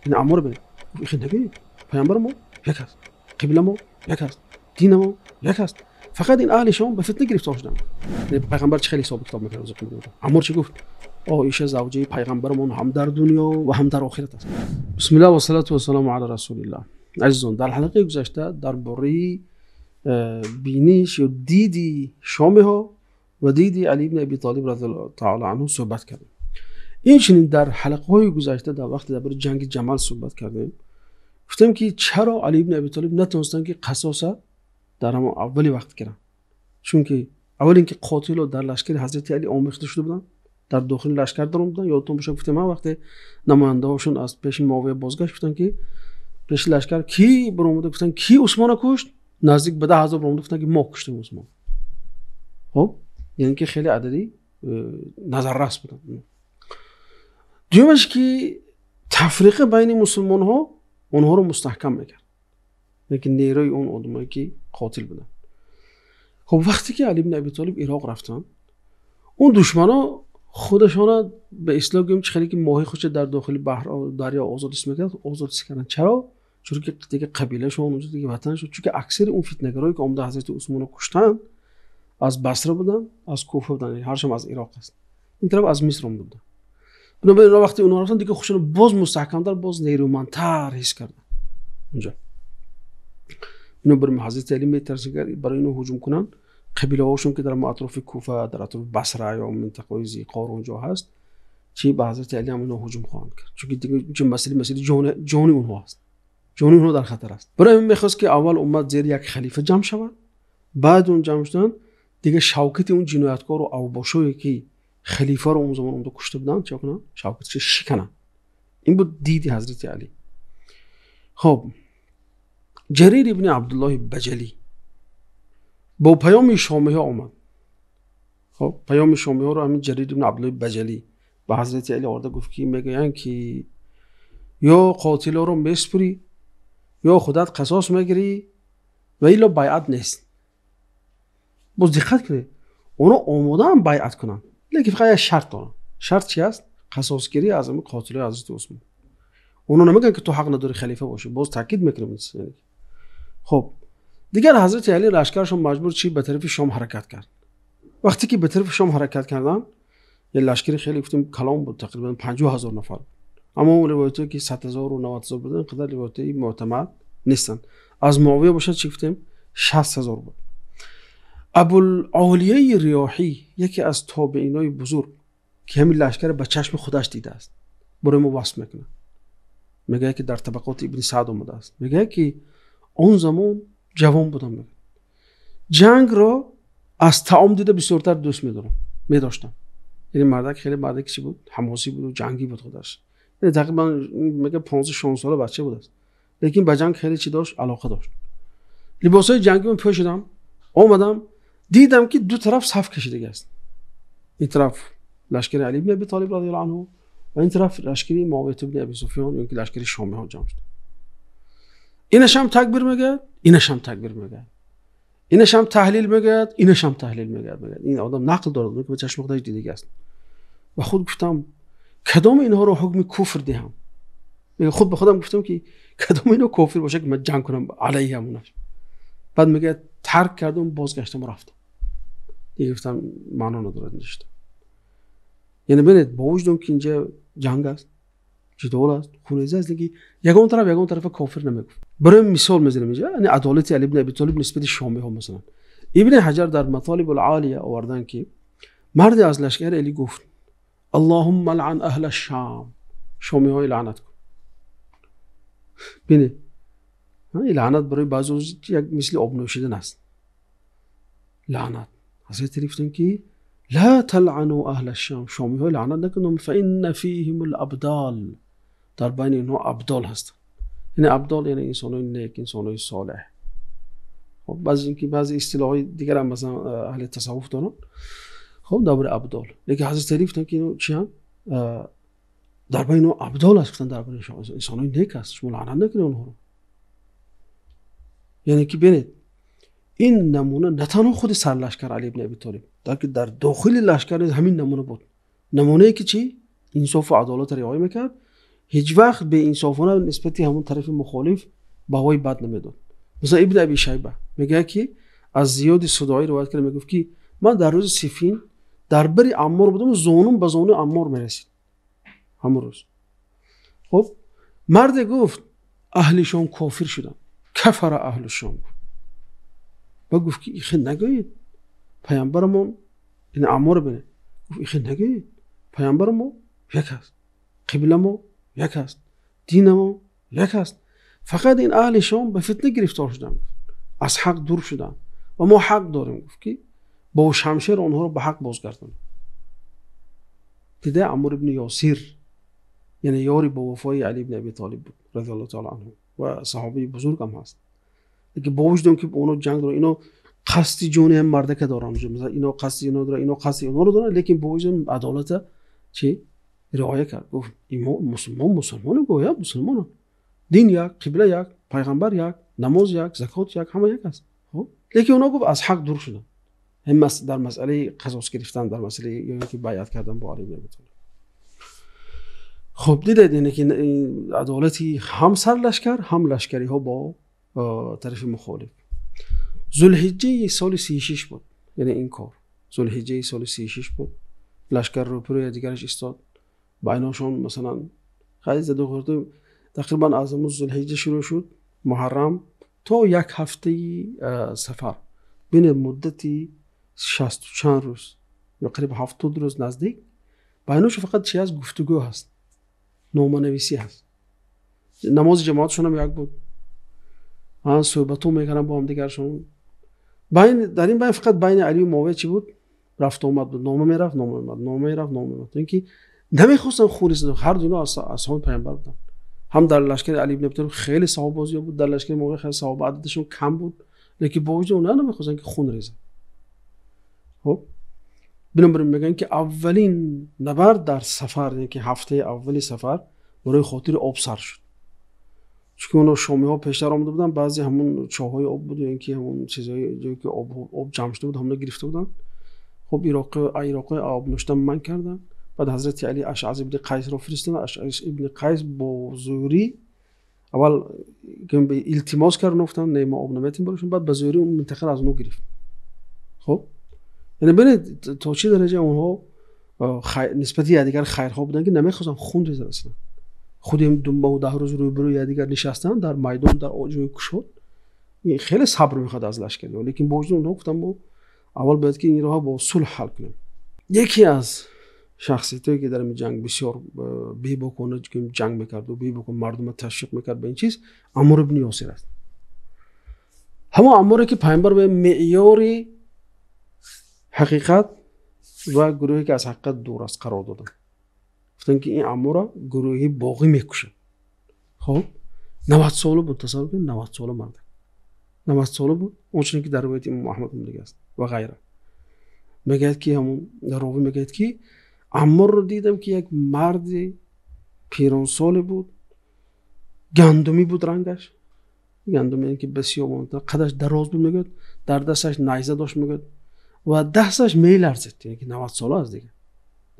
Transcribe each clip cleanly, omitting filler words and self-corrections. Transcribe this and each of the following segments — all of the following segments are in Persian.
این عمار ببین خیلی پیامبر ما یک است، قبله ما یک است، دین ما یک است، فقط این اهل شام به فتنه گرفتار شدن. پیغمبر چه خیلی حساب کتاب می‌کرد از قبله. عمار چی گفت؟ عایشه زوجه پیغمبرمون هم در دنیا و هم در آخرت است. بسم الله و صلوات و سلام علی رسول الله. عزیزان، در حلقه گذشته درباره بینش یا دیدی شام ها و دیدی علی بن ابی طالب رضی الله تعالی عنه صحبت کردیم. این چنین در حلقه های گذشته در وقت درباره جنگ جمل صحبت کردیم. گفتم که چرا علی بن ابی طالب نتونستن که قصاص در همون اولی وقت کردن؟ چون که اول اینکه قاتل در لشکر حضرت علی آمیخته شده بودن، در داخل لشکر درون بودن. یادتون باشه گفتم من وقت نماینده هاشون از پیش معاویه بازگشت گفتن که پیش لشکر کی برآمده، گفتن کی عثمان کشت؟ نزدیک به 10,000 برآمده گفتن که ما کشتیم عثمان. خب یعنی که خیلی عددی نظر راست بودن. دیومش که تفریق بین مسلمان ها اونها رو مستحکم میکرد، لیکن نیروی اون آدمایی که قاتل بودن. خب وقتی که علی بن ابی طالب عراق رفتن، اون دشمنا خودشان به اصطلاح گفتیم خیلی که ماهی خودش در داخل بحر دریا آزادش میکرد، آزادش کردن. چرا؟ چون که دیگه قبیله شون اونجا دیگه وطن شد. چون که اکثر اون فتنه‌گرایی که اومده حضرت عثمان رو کشتن از بصره بودن، از کوفه بودن، هرشم از عراق است. این طرف از مصر هم بودن. بنابراین وقتی اونها رفتن دیگه خودشون باز مستحکم‌تر، باز نیرومندتر حس کردن اونجا. بنابراین حضرت علی میترسید برای اینو هجوم کنن. قبیله هاشون که در اطراف کوفه، در اطراف بصره یا منطقه زیقار اونجا هست، چی به حضرت علی هم اینو هجوم خواهند کرد. چون که دیگه مسئله جان اونها است، جان اونها در خطر است. برای همین میخواست که اول امت زیر یک خلیفه جمع شود، بعد اون جمع شدن دیگه شوکت اون جنایتکار و اوباشویی که خلیفه رو اون زمان اونجا کشته بودن چه کنن؟ شوکتش شکنن. این بود دید حضرت علی. خب جریر ابن عبدالله بجلی با پیام شامی ها آمد. خب پیام شامی ها رو همین جریر ابن عبدالله بجلی به حضرت علی آورده، گفت که میگن که یا قاتل ها رو میسپری یا خودت قصاص میگیری و ایلا بیعت نیست. باز دقت کنید، اونا آماده هم بیعت کنن، لیکن فقط یک شرط دارن. شرط چی است؟ قصاص گیری از همین قاتل حضرت عثمان. اونا نمیگن که تو حق نداری خلیفه باشی، باز تاکید میکنم. خب دیگر حضرت علی لشکرشون مجبور چی به طرف شام حرکت کرد. وقتی که به طرف شام حرکت کردن، یه لشکری خیلی گفتیم کلام بود، تقریبا 50,000 نفر. اما اون روایتی که 100,000 و 90,000 بودن قدر روایتی معتمد نیستن. از معاویه باشه چی گفتیم 60,000 بود. ابوالعالیه ریاحی یکی از تابعینای بزرگ که همین لشکر به چشم خودش دیده است، برای ما وصف میکنه. میگه که در طبقات ابن سعد اومده است، میگه که اون زمان جوان بودم، میگه جنگ را از طعام دیده بسیارتر دوست میداشتم. یعنی مردک خیلی مردک چی بود؟ حماسی بود و جنگی بود خودش. یعنی تقریبا میگه 15-16 ساله بچه بود است، لیکن به جنگ خیلی چی داشت؟ علاقه داشت. لباسای جنگی من پوشیدم، اومدم دیدم که دو طرف صف کشیده است. این طرف لشکر علی بن ابی طالب رضی الله عنه و این طرف لشکر معاویه بن ابی سفیان، یعنی لشکر شامی ها جمع شد. اینش هم تکبیر میگه، اینش هم تکبیر میگه، اینش هم تحلیل میگه، اینش هم تحلیل میگه. این آدم نقل داره که به چشم خودش دیده است. و خود گفتم کدام اینها رو حکم کفر دهم؟ میگه خود به خودم گفتم که کدام اینو کافر باشه که من جنگ کنم علیه همونش. بعد میگه ترک کردم، بازگشتم و رفتم. دیگه گفتم معنا نداره نشد. یعنی ببینید با وجود که اینجا جنگ است، جدال است، خونریزی است، دیگه یگان طرف کافر نمیگفت. برای مثال میزنم اینجا، یعنی عدالت علی بن ابی طالب نسبت شامی ها. مثلا ابن حجر در مطالب العالیه آوردن که مرد از لشکر علی گفت اللهم لعن اهل الشام، شامی های لعنت کن. ببینید این لعنت برای بعضی یک مثل آب نوشیدن است. لعنت حضرت علی گفتن که لا تلعنوا اهل الشام، شامی های لعنت نکنم، فان فیهم الابدال، در بین اینها ابدال هست. یعنی ابدال یعنی انسانای نیک، انسانای صالح. خب بعضی اصطلاحات دیگر هم مثلا اهل تصوف دارن، خب درباره ابدال. لیکن حضرت علی گفتن که اینو چی هم در بین اینها ابدال هست، گفتن در بین شما انسانای نیک است، شما لعنت نکنید اونها رو. یعنی که ببینید این نمونه نه تنها خود سرلشکر علی بن ابی طالب، بلکه در داخل لشکر همین نمونه بود. نمونه ای که چی؟ انصاف و عدالت رعایت میکرد، هیچ وقت به انصافانه نسبتی همون طرف مخالف بهوای بد نمیداد. مثلا ابن ابی شیبه میگه که از زیاد صدایی روایت کرده، میگفت که من در روز صفین در بری عمار بودم، زانوم به زانو عمار میرسید همون روز. خب مرد گفت اهل شام کافر شدن، کفر اهل شام. با گفت که ایخه نگوید پیامبرمون این عمار بینه. گفت ایخه نگوید پیامبر ما یک است، قبله ما یک است، دین ما یک است، فقط این اهل شام به فتنه گرفتار شدن، از حق دور شدن و ما حق داریم گفت که با شمشیر آنها رو به حق بازگردانیم. دیده عمار ابن یاسر یعنی یاری با وفای علی ابن ابی طالب بود رضی الله تعالی عنه و صحابی بزرگ هم هست، که با وجود که اونو جنگ دارن، اینو قصد جون هم مرده که دارن، مثلا اینو قصد اینو دارن، اینو قصد اینو رو دارن، لیکن با وجود عدالت چی رعایت کرد. گفت این مسلمان گویا مسلمان، دین یک، قبله یک، پیغمبر یک، نماز یک، زکات یک، همه یک است. خب لیکن اونا گفت از حق دور شدن، هم در مسئله قصاص گرفتن، در مسئله یا اینکه بیعت کردن با علی بن ابی طالب. خب دیدید اینه که عدالتی هم سر لشکر هم لشکری ها با طرف مخالف. ذوالحجه سال 36 بود، یعنی این کار ذوالحجه سال 36 بود. لشکر رو پروی دیگرش استاد، بیناشون مثلا خیلی زده خورده، تقریبا از ذوالحجه شروع شد، محرم تا یک هفته سفر، بین مدتی 60 چند روز یا قریب 70 روز نزدیک. بیناش فقط چی از گفتگو هست، نامه‌نویسی هست، نماز جماعتشون هم یک بود، صحبتو میکنن با هم دیگرشون. در این بین فقط بین علی و معاویه چی بود؟ رفت آمد بود، نامه میرفت نامه میرفت، نامه میرفت نامه میرفت، اینکه نمیخواستن خونی زدن. هر دونا اصحاب پیامبر بودن، هم در لشکر علی ابن ابی طالب خیلی صحابه بازی بود، در لشکر معاویه خیلی صحابه عددشون کم بود، لیکن با وجود اونها نمیخواستن که خون ریزه. خب بنابراین میگن که اولین نبرد در سفر، یعنی که هفته اولی سفر برای خاطر آب سر شد، چون اون شامی ها پیشتر آمده بودن، بعضی همون چاهای آب بود، یعنی که همون چیزایی جایی که آب جمع شده بود همون گرفته بودن. خب عراق آب نوشتن من کردن. بعد حضرت علی اشعث ابن قیس رو فرستادن. اشعث ابن قیس با زوری اول که به التماس کردن، گفتن نه ما آب نمیتیم برشون، بعد به زوری اون منطقه از اونو گرفت. خب یعنی ببینید تا چه درجه اونها نسبتی دیگر خیرها بودن که نمیخواستن خون ریزه. اصلا خودم 2 روز روبروی دیگر نشستن در میدان، در جای کشود. این خیلی صبر میخواد از لشکر، لیکن با وجود اونها گفتم ما اول باید که این راه با صلح حل کنیم. یکی از شخصیتایی که در این جنگ بسیار بی بکنه که جنگ میکرد و بی بکن مردم تشویق میکرد به این چیز، عمار ابن یاسر است. همون عماری که پیامبر به معیار حقیقت و گروهی که از حقیقت دور است قرار دادن، گفتن که این عمار گروهی باقی میکشه. خب 90 ساله بود، تصور کن 90 ساله مرد، 90 ساله بود، اونچنین که در روایت امام احمد دیگه است و غیره. میگه که همون راوی میگه که عمار رو دیدم که یک مرد پیران ساله بود، گندمی بود رنگش، گندمی که بسیار مونده، قدش دراز بود، میگه در دستش نیزه داشت، میگه و دستش میلرزید، یعنی که 90 ساله است دیگه،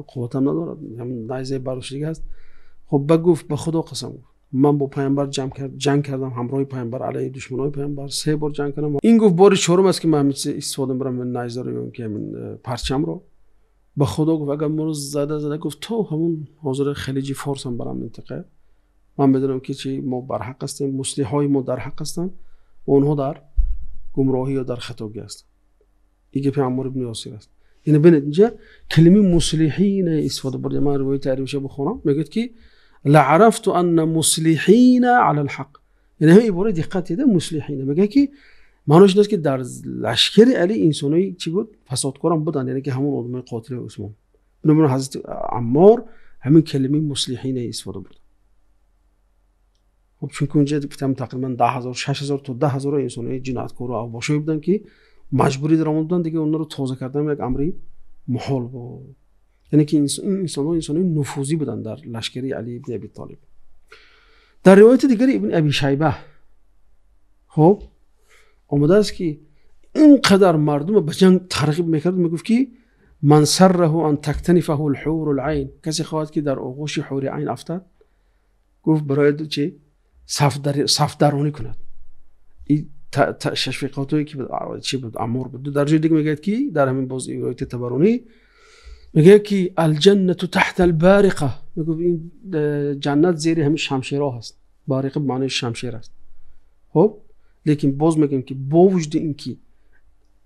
قوت هم ندارد، همون نیزه براش دیگه است. خب بگفت به خدا قسم گفت من با پیامبر جنگ کردم، همراه پیامبر علیه دشمنای پیامبر 3 بار جنگ کردم. این گفت بار 4م است که من استفاده می‌کنم من نیزه رو، که من پرچم رو. به خدا گفت اگر ما رو زده گفت تو همون حاضر خلیج فارس هم برام منطقه، من بدونم که چی ما بر حق هستیم، مسلمان‌های ما در حق هستن و اونها در گمراهی یا در خطاگی هستن. این پیامبر ابن یاسر است. یعنی ببینید اینجا کلمه مصلحین استفاده برده. من روایت عروشه بخونم، میگه که لعرفت ان مصلحین علی الحق، یعنی همین عباره دقت دیده مصلحین، میگه که معنیش نیست که در لشکر علی انسانایی چی بود فسادکاران بودن، یعنی که همون آدمای قاتل عثمان. بنابراین حضرت عمار همین کلمه مصلحین استفاده برده. خب چون اونجا تقریبا 10,000 6,000 تا 10,000 انسانای جنایتکار و اوباشی بودن که مجبوری در آمدن دیگه، اونا رو تازه کردن یک امری محال بود. یعنی که انسانای نفوذی بودن در لشکری علی ابن ابی طالب. در روایت دیگر ابن ابی شیبه خب آمده است که اینقدر مردم به جنگ ترغیب میکرد، میگفت که من سره ان تکتنفه الحور العین، کسی خواهد که در آغوش حور عین افتد گفت برای چی صف درونی کند. این تشویقاتی که چی بود عمار بود. در جای دیگه میگه که در همین باز روایت تبرانی میگه که الجنة تحت البارقه، میگه این جنت زیر همین شمشیرها هست. بارقه به معنی شمشیر است. خب لیکن باز میگیم که با وجود اینکه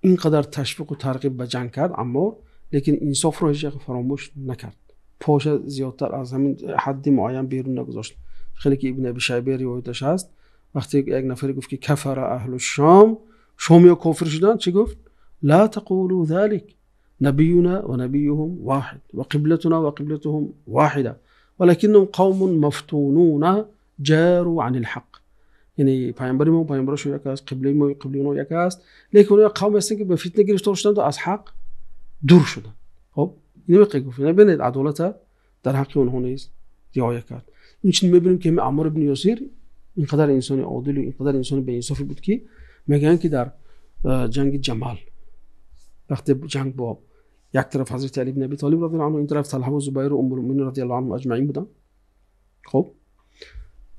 اینقدر تشویق و ترغیب به جنگ کرد عمار، لیکن انصاف رو هیچ فراموش نکرد. پاش زیادتر از همین حد معین بیرون نگذاشت. خیلی که ابن ابی شیبه روایتش هست وقتی یک نفری گفت که کفر اهل الشام، شامیا کافر شدن، چی گفت؟ لا تقولوا ذلك نبينا ونبيهم واحد وقبلتنا وقبلتهم واحده ولكنهم قوم مفتونون جاروا عن الحق. یعنی پیامبر ما پیامبرش یک است، قبله ما قبله ما یک است، لیکن اون قوم هستن که به فتنه گرفتار شدند و از حق دور شدند. خب اینو میگه ببینید عدالت در حق اونها نیست رعایت کرد. این چیزی میبینیم که عمار بن یاسر اینقدر انسان عادل و اینقدر انسان به انصافی بود که میگن که در جنگ جمل وقتی جنگ با یک طرف حضرت علی بن ابی طالب رضی الله عنه، این طرف طلحه و زبیر و ام المؤمنین رضی الله عنهم اجمعین بودن. خب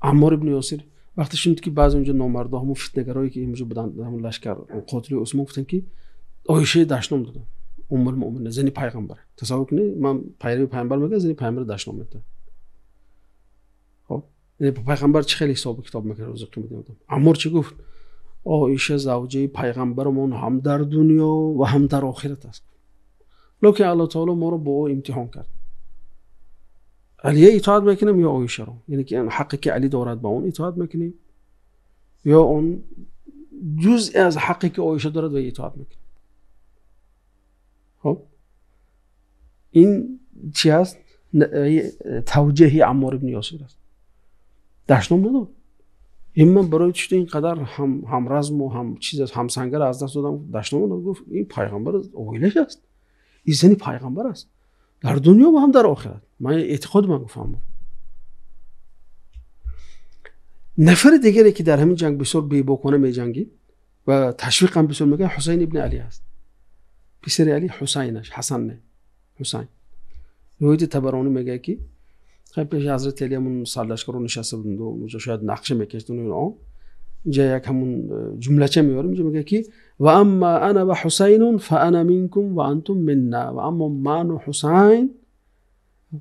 عمار بن یاسر وقتی شنید که بعضی اونجا نامردا همون فتنه‌گرایی که اینجا بودن همون لشکر قاتل عثمان گفتن که عایشه دشنام دادن، ام المؤمنین زنی پیغمبر. تصور کنید من پیروی پیغمبر میگم، زنی پیغمبر دشنام میده. خب یعنی پیغمبر چه خیلی حساب کتاب میکنه روز قیامت. عمار چی گفت؟ عایشه زوجه پیغمبرمون هم در دنیا و هم در آخرت است. لکن الله تعالی ما رو با او امتحان کرد. علی اطاعت میکنیم یا عایشه رو؟ یعنی که حقی که علی دارد با اون اطاعت میکنیم یا اون جزء از حقی که عایشه دارد و اطاعت میکنیم. خب این چی است؟ توجیه عمار بن یاسر است. دشنام نداد. من برای چطور اینقدر هم رزم و هم چیز هم سنگر از دست دادم دشنام نداد. گفت این پیغمبر اویلش است، این زنی پیغمبر است در دنیا و هم در آخرت. من اعتقاد من گفتم. نفر دیگری که در همین جنگ بسیار بی‌باکانه می‌جنگید و تشویق هم بسیار می‌کنه حسین ابن علی است. پسر علی حسینش، حسن نه حسین. روایت تبرانی میگه که خیلی پیش حضرت علی همون سرلشکر رو نشسته بودند و اونجا شاید نقشه میکشتن و اینجا یک همون جمله چه میاره، اینجا میگه که و اما انا و حسین فانا منکم و انتم منا، و اما من و حسین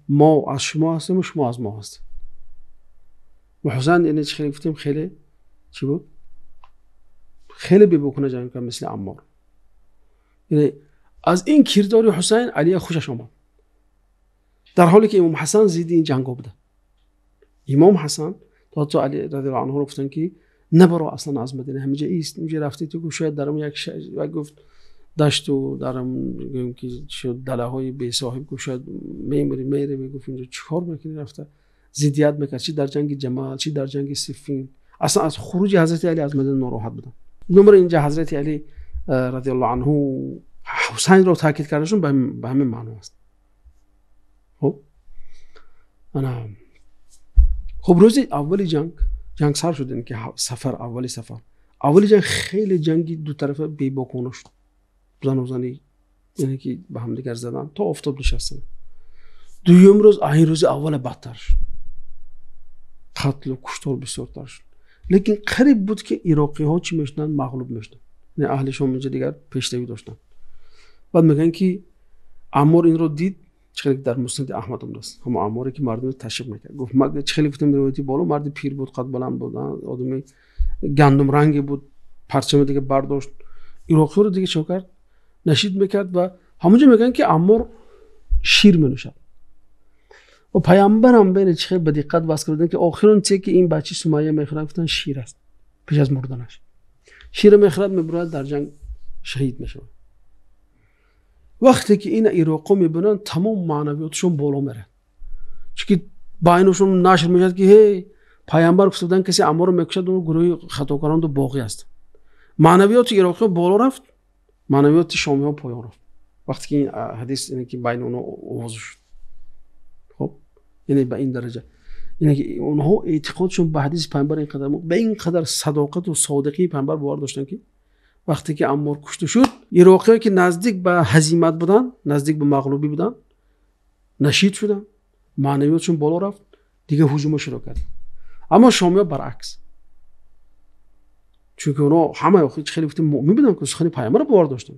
ما از شما هستیم و شما از ما هستیم. و حسین یعنی چه خیلی گفتیم خیلی چی بود؟ خیلی بی‌باکانه جنگ کرد مثل عمار. یعنی از این کردار حسین علی خوشش آمد، در حالی که امام حسن زیدی این جنگا بوده. امام حسن تا علی رضی الله عنه رو گفتن که نبرو اصلا از مدینه، همینجا ایست، اینجا رفتی تو گفت شاید درم یک گفت دشت و درم میگم که شد دله‌های بی صاحب گفت شاید میره میگفت اینجا چیکار میکنی؟ رفته زیدیت میکرد، چی در جنگ جمل چی در جنگ صفین. اصلا از خروج حضرت علی از مدینه ناراحت بودن. نمره اینجا حضرت علی رضی الله عنه حسین رو تاکید کردشون به همین معنی است. خب روز اولی جنگ سر شد که اولی جنگ خیلی جنگی دو طرفه بی‌باکانه شد، زن و زنی یعنی که به هم دیگر زدن تا آفتاب نشستن. دوم روز این روز اول بدتر شد، قتل و کشتار بسیارتر شد. لیکن قریب بود که عراقی ها چی میشدن؟ مغلوب میشدن. یعنی اهل شام اینجا دیگر پیشروی داشتن. بعد میگن که عمار این رو دید، چخیلی در مسند احمد هم دست هم عماری که مردم تشویق میکرد. گفت ما چخیلی گفتم روایتی بالا، مرد پیر بود، قد بلند بود، آدمی گندم رنگی بود، پرچم دیگه برداشت، عراقی رو دیگه چه کرد؟ نشید میکرد و همونجا میگن که عمار شیر می‌نوشد. و پیامبر هم بین چخیلی به دقت واسه کردن که آخرون چه که این بچه سمیه میخواد گفتن شیر است. پیش از مردنش شیر میخواد میبرد در جنگ شهید میشه. وقتی که این عراقی میبینن تمام معنویاتشون بالا میره، چون که باینشون نشر میشد که هی پیامبر گفتن کسی عمار رو میکشد اون گروه خطاکاران دو باقی است. معنویات عراقی بالا رفت، معنویات شامی ها پایین رفت. وقتی که این حدیث اینه که بین اونها آواز شد. خب یعنی به این درجه، یعنی که اونها اعتقادشون به حدیث پیامبر اینقدر به اینقدر صداقت و صادقی پیامبر باور داشتن که وقتی که عمار کشته شد، عراقی‌ها که نزدیک به هزیمت بودن، نزدیک به مغلوبی بودن، نشید شدن، معنویاتشون بالا رفت، دیگه هجوم شروع کرد. اما شامی‌ها برعکس، چون که اونا همه خیلی وقت مؤمن بودن که سخن پیامبر رو باور داشتن،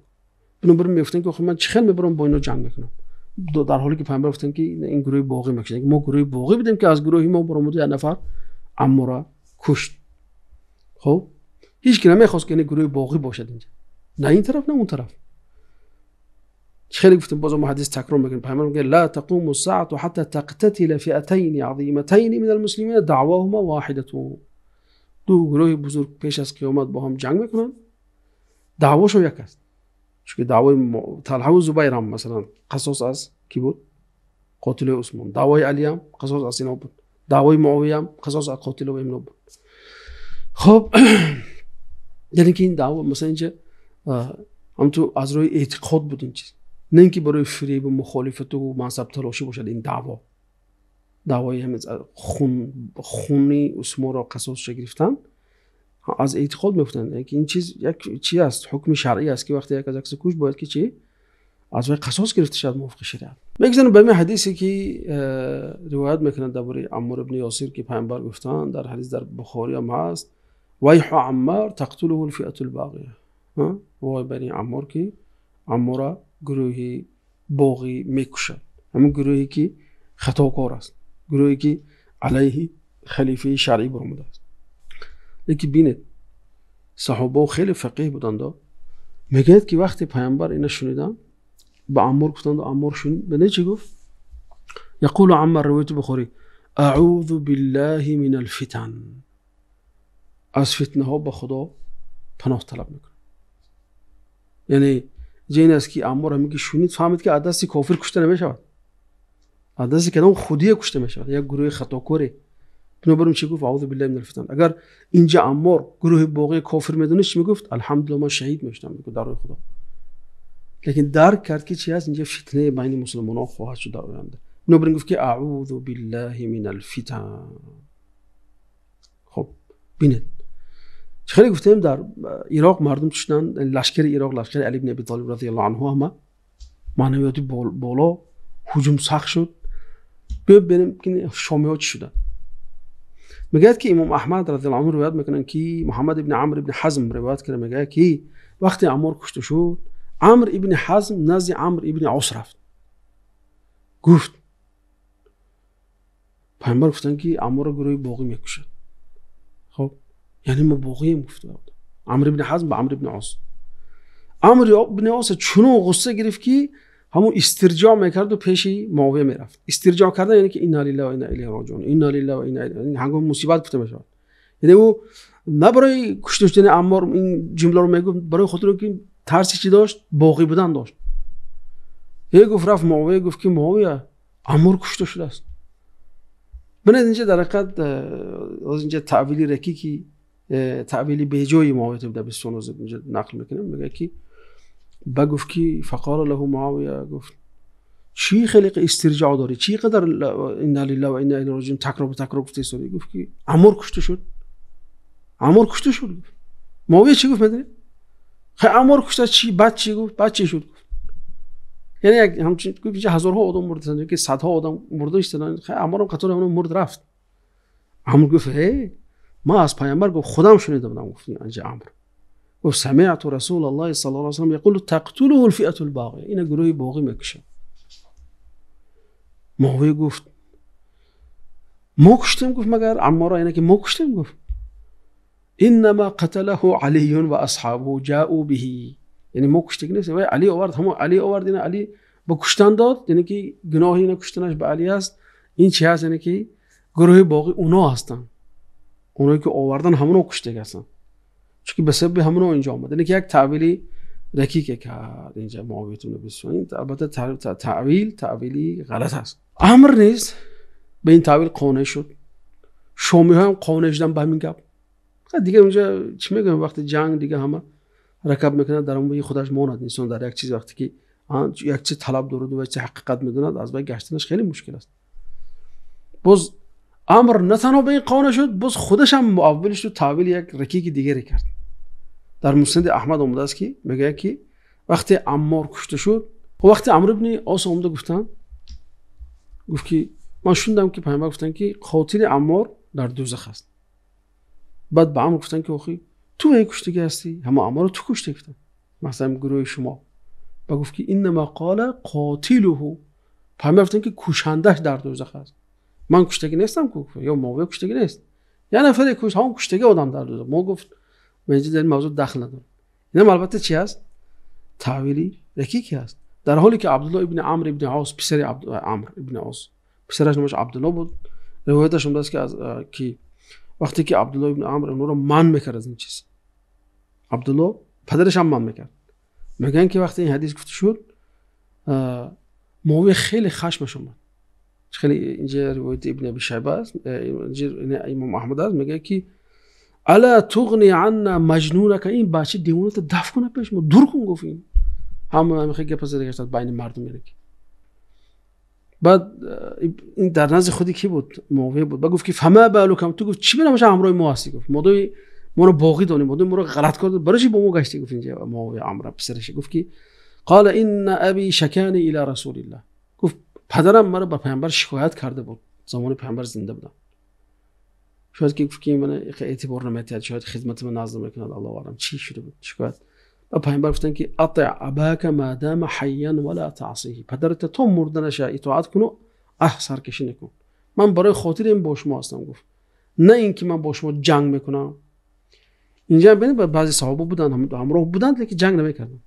بنابراین میگفتن که من چه میبرم با اینا جنگ میکنم، در حالی که پیامبر گفتن که این گروه باقی میکنه، ما گروه باقی بودیم که از گروهی ما برآمد یک نفر عمو را کشت. خب هیچ کی نمیخواست که این گروه باقی باشد اینجا، نه این طرف نه اون طرف. خیلی گفتم باز ما حدیث تکرار میکنیم، پیامبر میگه لا تقوم الساعة حتى تقتتل فئتين عظيمتين من المسلمين دعواهما واحدة. دو گروه بزرگ پیش از قیامت با هم جنگ میکنن، دعواشون یک است. چون دعوای طلحه و زبیر هم مثلا قصاص از کی بود؟ قاتل عثمان. دعوای علی هم قصاص از اینا بود. دعوای معاویه هم قصاص از قاتل و اینا بود. خب یعنی که این دعوا مثلا اینجا هم تو از روی اعتقاد بود این چیز، نه اینکه برای فریب و مخالفت و منصب تلاشی باشد. این دعوای هم خونی عثمان را قصاص گرفتن از اعتقاد میفتن. یعنی این چیز یک چی است، حکم شرعی است که وقتی یک از عکس کوش باید که چی از روی قصاص گرفته شد موافق شریعت. بگذاریم به این حدیثی که روایت میکنن درباره عمار ابن یاسر که پیامبر گفتن، در حدیث در بخاری هم هست ویح عمار تقتله الفئة الباغیه. وای بر این عمار که عمار گروهی باغی میکشد، همون گروهی که خطاکار است، گروهی که علیه خلیفه شرعی برآمده است. یکی بینید صحابه خیلی فقیه بودند، میگه که وقتی پیامبر اینا شنیدن به عمار گفتند، عمار شنید به چی گفت؟ یقول عمار روایت بخاری اعوذ بالله من الفتن، از فتنه ها به خدا پناه طلب میکنه. یعنی جین است که عمار میگه شنید فهمید که عدسی کافر کشته نمیشود، عدسی که اون خودی کشته میشود، یک گروه خطاکاره. بنابراین چی گفت؟ اعوذ بالله من الفتن. اگر اینجا عمار گروه باقی کافر میدونه چی میگفت؟ الحمدلله من شهید میشدم در راه خدا. لیکن درک کرد که چی هست اینجا فتنه بین مسلمانان خواهد شد در آینده. بنابراین گفت که اعوذ بالله من الفتن. خب ببینید خیلی گفتیم در عراق مردم شدن، لشکر عراق، لشکر علی بن ابی طالب رضی الله عنه هم معنویاتی بالا، هجوم سخت شد. ببینیم که شامی‌ها چی شدن. میگه که امام احمد رضی الله عنه روایت میکنن که محمد ابن عمرو ابن حزم روایت کرده، میگه که وقتی عمار کشته شد عمرو ابن حزم نزد عمرو ابن عاص رفت، گفت پیامبر گفتن که عمار گروه باقی میکشد. خب یعنی ما باقی مفتاد. عمرو ابن حزم با عمرو ابن عاص، عمرو ابن عاص چونو غصه گرفت که همون استرجاع میکرد و پیش معاویه میرفت. استرجاع کردن یعنی که انا لله و انا الیه راجعون، انا لله و انا الیه، هنگام مصیبت گفته میشه. یعنی او نه برای کشته شدن عمار این جمله رو میگفت، برای خاطر که ترسی چی داشت؟ باقی بودن داشت. یه گفت رفت معاویه گفت که معاویه عمار کشته شده است. بنابراین اینجا در حقیقت از اینجا تعویلی رکیکی، تعویلی بهجوی معاویه ابن ابی سفیان اینجا نقل میکنه. میگه که بگفت که فقال له معاویه، گفت چی خلق استرجاع داری، چی قدر انا لله و انا الیه راجعون تکرار گفتی سوری. گفت که عمار کشته شد، عمار کشته شد. معاویه چی گفت میدونی؟ خیلی عمار کشته چی؟ بعد چی گفت؟ بعد چی شد؟ یعنی همچنین گفت اینجا هزارها آدم مردن که صدها آدم مرده ایستادن، خیلی عمار هم قطار اون مرد رفت. عمر گفت ما از پیامبر گفت خودم شنیده بودم. گفت اینجا عمر گفت سمعت رسول الله صلی الله علیه و سلم یقول تقتله الفئة الباغیه، این گروه باقی میکشه. معاویه گفت ما کشتیم؟ گفت مگر عمار اینه که ما کشتیم؟ گفت انما قتله علی و اصحابه جاءوا به، یعنی ما کشتیم نیست، ولی علی آورد، همون علی آورد، این علی با کشتن داد، یعنی که گناه اینه کشتنش به علی است. این چی هست؟ یعنی که گروه باقی اونا هستن، اونایی که آوردن همونو کشته هستن، چون به سبب همونو اینجا آمد. یعنی که یک تعویلی رکیکه کرد اینجا معاویه بن ابی سفیان. البته تعویلی غلط است. امر نیست به این تعویل قانع شد. شامی ها هم قانع شدن به همین گپ. دیگه اونجا چی میگم، وقتی جنگ دیگه همه رکاب میکنه در اون خودش ماند نیست. در یک چیز وقتی که یک چیز طلب داره و چه حقیقت میدونه، از بین گشتنش خیلی مشکل است. باز امر نه تنها به این قانع شد، باز خودش هم معولش رو تعویل یک رکیک دیگری کرد. در مسند احمد اومده است که میگه که وقتی عمار کشته شد، وقتی عمرو ابن عاص اومده گفتن، گفت که من شنیدم که پیامبر گفتن که قاتل عمار در دوزخ است. بعد به عمرو گفتن که آخی تو ای کشتگی هستی، همه اعمال رو تو کشته گفتن، مثلا گروه شما. و گفت که انما قال قاتله، پیامبر گفتن که کشندش در دوزخ است. من کشتگی نیستم که، یا معاویه کشتگی نیست، یه نفر کشت، هم کشتگی آدم در دوزخ. ما گفت من در این موضوع دخل ندارم. اینم البته چی است؟ تعویلی رکیکی است. در حالی که عبدالله ابن عمرو ابن عاص، پسر عمرو ابن عاص، پسرش نامش عبدالله بود، روایتش هم داشت که از کی وقتی که عبدالله ابن عمرو اون رو من میکرد از این چیز، عبدالله پدرش هم من میکرد. میگن که وقتی این حدیث گفته شد معاویه خیلی خشمش اومد. خیلی اینجا روایت ابن ابی شیبه است، اینجا امام احمد است، میگه که الا تغنی عنا مجنونک، این بچه دیوانه دفع کنه پیش ما، دور کن. گفت این هم خیلی گپ زده گشت بین مردم میره. بعد این در نزد خودی کی بود؟ معاویه بود. بعد گفت که فما بالکم، تو گفت چی بنامش همراه ما هستی؟ گفت ما رو باقی دونیم، ما رو غلط کرد، برای چی با ما گشتی؟ گفت اینجا معاویه عمرو پسرش گفت که قال ان ابي شکانی الى رسول الله، گفت پدرم مرا به پیامبر شکایت کرده بود زمان پیامبر زنده بودم. شاید که گفت که من اعتبار نمیاد، شاید خدمت من نازل میکنه، الله اعلم چی شده بود شکایت. و پیامبر گفتن که اطع اباک ما دام حیا ولا تعصیه، پدرت تا مرده نشه اطاعت کنو، سرکشی نکن. من برای خاطر این با شما هستم. گفت نه اینکه من با شما جنگ میکنم. اینجا ببینید بعضی صحابه بودن همراه بودن لیکن جنگ نمیکردن،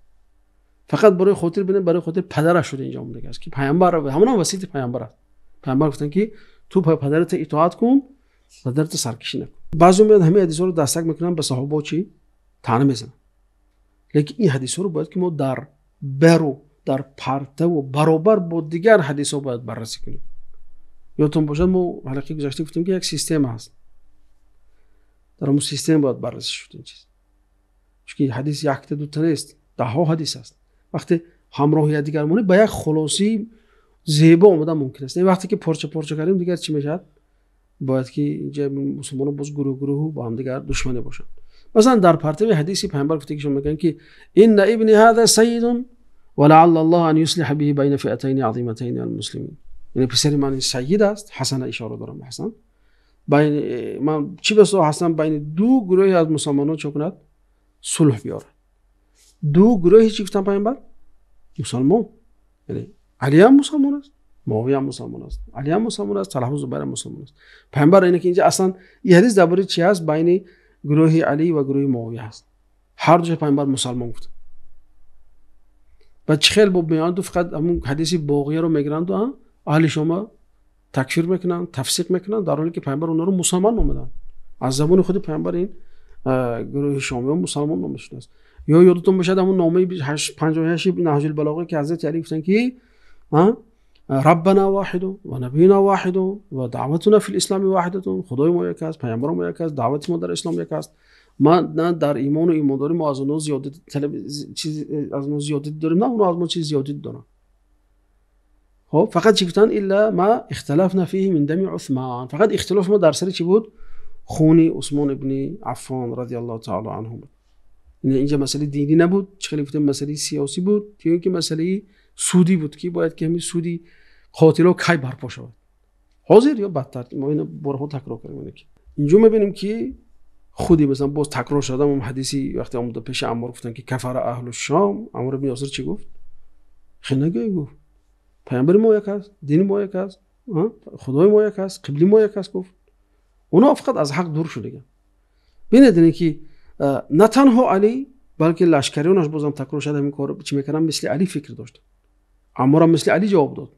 فقط برای خاطر برای خاطر پدرش شده اینجا اومده است که پیامبر همون وسیله پیامبر است. پیامبر گفتن که تو پدرت اطاعت کن، پدرت سرکشی نکن. بعضی میاد همین حدیثا رو دستک میکنن به صحابه چی طعنه میزنن، لیکن این حدیثا رو باید که ما در برو در پرته و برابر با دیگر حدیثا باید بررسی کنیم. یادتون باشه ما حلقه گذشته گفتیم که یک سیستم هست، در اون سیستم باید بررسی شد این چیز، چون حدیث یک تا دو تا نیست، ده ها حدیث است. وقتی همراهی دیگر مونه با یک خلاصی زیبا اومدن ممکن است. وقتی که پارچه کردیم دیگر چی میشه؟ باید که اینجا مسلمانان باز گروه با هم دیگر دشمنی باشن. مثلا در پرتو حدیثی پیامبر گفته که میگن که ان ابن هذا سید ولعل الله ان يصلح به بین فئتین عظیمتین من المسلمین، یعنی پسر من سید است. حسن اشاره دارم به حسن، بین من چی بسا حسن بین دو گروه از مسلمانان چه کند؟ صلح بیاره. دو گروهی چی گفتن پیامبر؟ مسلمان، یعنی علی هم مسلمان است، معاویه هم مسلمان است، علی هم مسلمان است، طلحه و زبیر هم مسلمان است. پیامبر اینه که اینجا اصلا این حدیث درباره چی است؟ بین گروه علی و گروه معاویه است. هر دو پیامبر مسلمان گفت. بعد خیلی با میان دو فقط همون حدیثی باقیه رو میگیرند و اهل شما تکفیر میکنن، تفسیق میکنن، در حالی که پیامبر اونها رو مسلمان نامیدن. از زبان خود پیامبر این گروه شامیان مسلمان نامیده است. یا یادتون باشه همون نامه 58 نهج البلاغه که حضرت علی گفتن که ربنا واحد و نبینا واحد و دعوتنا فی الاسلام واحده، خدای ما یک است، پیامبر ما یک است، دعوت ما در اسلام یک است. ما نه در ایمان و ایمانداری ما از اون زیادت طلب چیز از اون زیادت داریم، نه اون از ما چیز زیادت دارن. خب فقط چی گفتن؟ الا ما اختلافنا فيه من دم عثمان، فقط اختلاف ما در سر چی بود؟ خون عثمان ابن عفان رضی الله تعالی عنه بود. اینجا مسئله دینی نبود، چه خیلی مسئله سیاسی بود، یا که مسئله سودی بود که باید که همین سودی قاتل و کی برپا شود، حاضر یا بدتر. ما اینو بارها تکرار کردیم. اینجا میبینیم که خودی مثلا باز تکرار شده اون حدیثی وقتی اومد پیش عمار گفتن که کفر اهل الشام، عمار بن یاسر چی گفت؟ خنگه گفت پیامبر ما یک است، دین ما یک است، خدای ما یک است، قبله ما یک است. گفت اونا فقط از حق دور شدن. ببینید که نه تنها علی بلکه لشکریانش بازم تکرار شده همین کارو چی میکردن، مثل علی فکر داشت. عمار هم مثل علی جواب داد.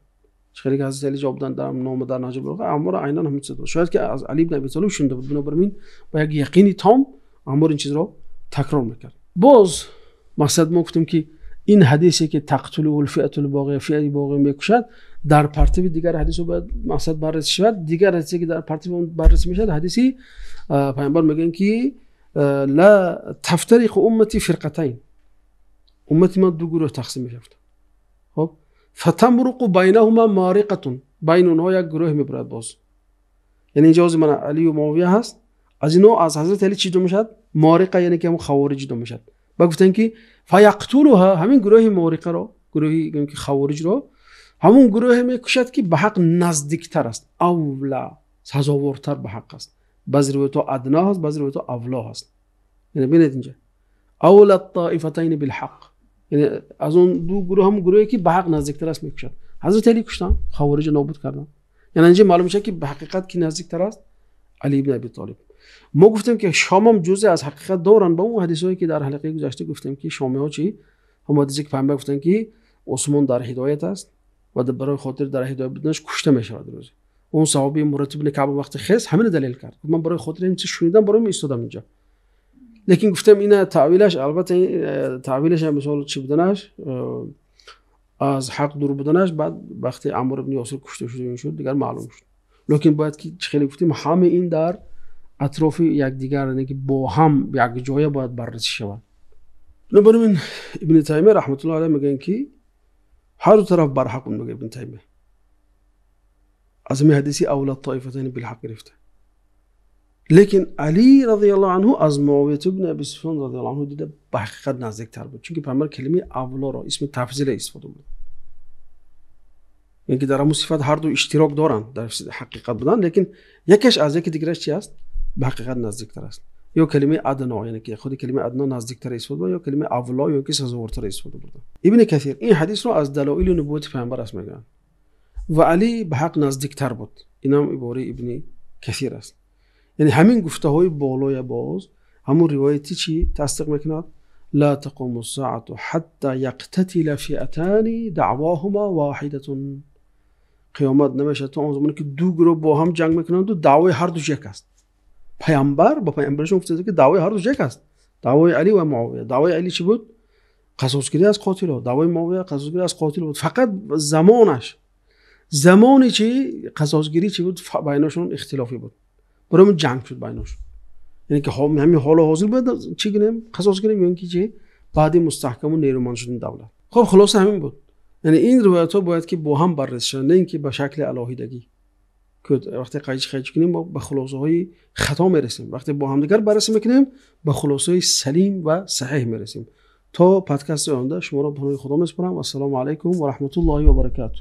خیلی از علی جواب دادن در نام در نهج البلاغه، عمار عیناً همین چیز داد. شاید که از علی بن ابی طالب شنیده بود، بنابراین با یک یقینی تام عمار این چیز رو تکرار میکرد. باز مقصد ما گفتیم که این حدیثی که تقتل الفئه الباغیه، فئه باغی میکشد، در پرتو دیگر حدیث رو باید مقصد بررسی شود. دیگر حدیثی که در پرتو اون بررسی میشه حدیثی پیامبر میگن که لا تفترق امتی فرقتین، امتی من دو گروه تقسیم میشه. خب فتمرق بینهما مارقه، بین اونها یک گروه میبرد. باز یعنی اجازه من علی و معاویه هست، از اینو از حضرت علی چی دو میشد؟ مارقه، یعنی که هم خوارج دو میشد. با گفتن که فیقتلها، همین گروه مارقه رو، گروهی که خوارج رو، همون گروه میکشد که به حق نزدیکتر است، اولا سزاوارتر به حق است. بعضی روایت ها ادنا هست، بعضی روایت ها اولا هست. یعنی ببینید اینجا اول الطائفتین بالحق، یعنی از اون دو گروه هم گروهی که به حق نزدیکتر است میکشن. حضرت علی کشتن، خوارج نابود کردن. یعنی اینجا معلوم میشه که به حقیقت کی نزدیکتر است؟ علی ابن ابی طالب. ما گفتیم که شام هم جزء از حقیقت دارن. با اون حدیثایی که در حلقه گذشته گفتیم که شامی ها چی هم حدیثی که پیامبر گفتن که عثمان در هدایت است و برای خاطر در هدایت بودنش کشته میشه روز. اون صحابی مرتب بن کعب وقت خس همین دلیل کرد، من برای خاطر این چیز شنیدم برای ایستادم اینجا. لیکن گفتم اینا تعویلش، البته تعویلش هم مثلا چی بودنش از حق دور بودنش بعد وقتی عمرو بن یاسر کشته شد دیگر معلوم شد. لیکن باید که خیلی گفتیم همه این در اطراف یکدیگر، یعنی که با هم یک جای باید بررسی شود. بنابراین ابن تیمیه رحمت الله علیه میگن که هر دو طرف بر حق میگه. ابن تیمیه از این حدیثی اول الطائفتین بالحق گرفته. لیکن علی رضی الله عنه از معاویه ابن ابی سفیان رضی الله عنه دیده به حقیقت نزدیکتر بود، چون که پیامبر کلمه اولا را اسم تفضیل استفاده بود. یعنی که در همون صفات هر دو اشتراک دارن در حقیقت بودن، لیکن یکیش از یکی دیگرش چی است؟ به حقیقت نزدیکتر است. یا کلمه ادنا، یعنی که خود کلمه ادنا نزدیکتر استفاده بود، یا کلمه اولا یا که سزاوارتر استفاده بود. ابن کثیر این حدیث رو از دلایل نبوت پیامبر است میگن و علی به حق نزدیکتر بود. اینم عباره ابن کثیر است. یعنی همین گفته های بالای باز همون روایتی چی تصدیق میکند؟ لا تقوم الساعة حتى يقتتل فئتان دعواهما واحدة. قیامت نمیشه تا اون زمانی که دو گروه با هم جنگ میکنند و دعوای هر دو یک است. پیامبر با پیامبرشون گفته که دعوای هر دو یک است. دعوای علی و معاویه. دعوای علی چی بود؟ قصاصگیری از قاتل ها. دعوای معاویه قصاصگیری از قاتل بود. فقط زمانی چی قصاصگیری چی بود بینشون اختلافی بود. برای جنگ شد بینشون. یعنی که همین حال حاضر بود چی کنیم قصاصگیری میگن که چی بعد مستحکم و نیرومند شدن دولت. خب خلاصه همین بود. یعنی این روایت ها باید که با هم بررسی شن، نه اینکه به شکل علاهیدگی که وقتی قیچ کنیم ما به خلاصه های خطا میرسیم، وقتی با هم دیگر بررسی میکنیم به خلاصه های سلیم و صحیح میرسیم. تا پادکست آینده شما را به خدا میسپارم. السلام علیکم و رحمت الله و برکاته.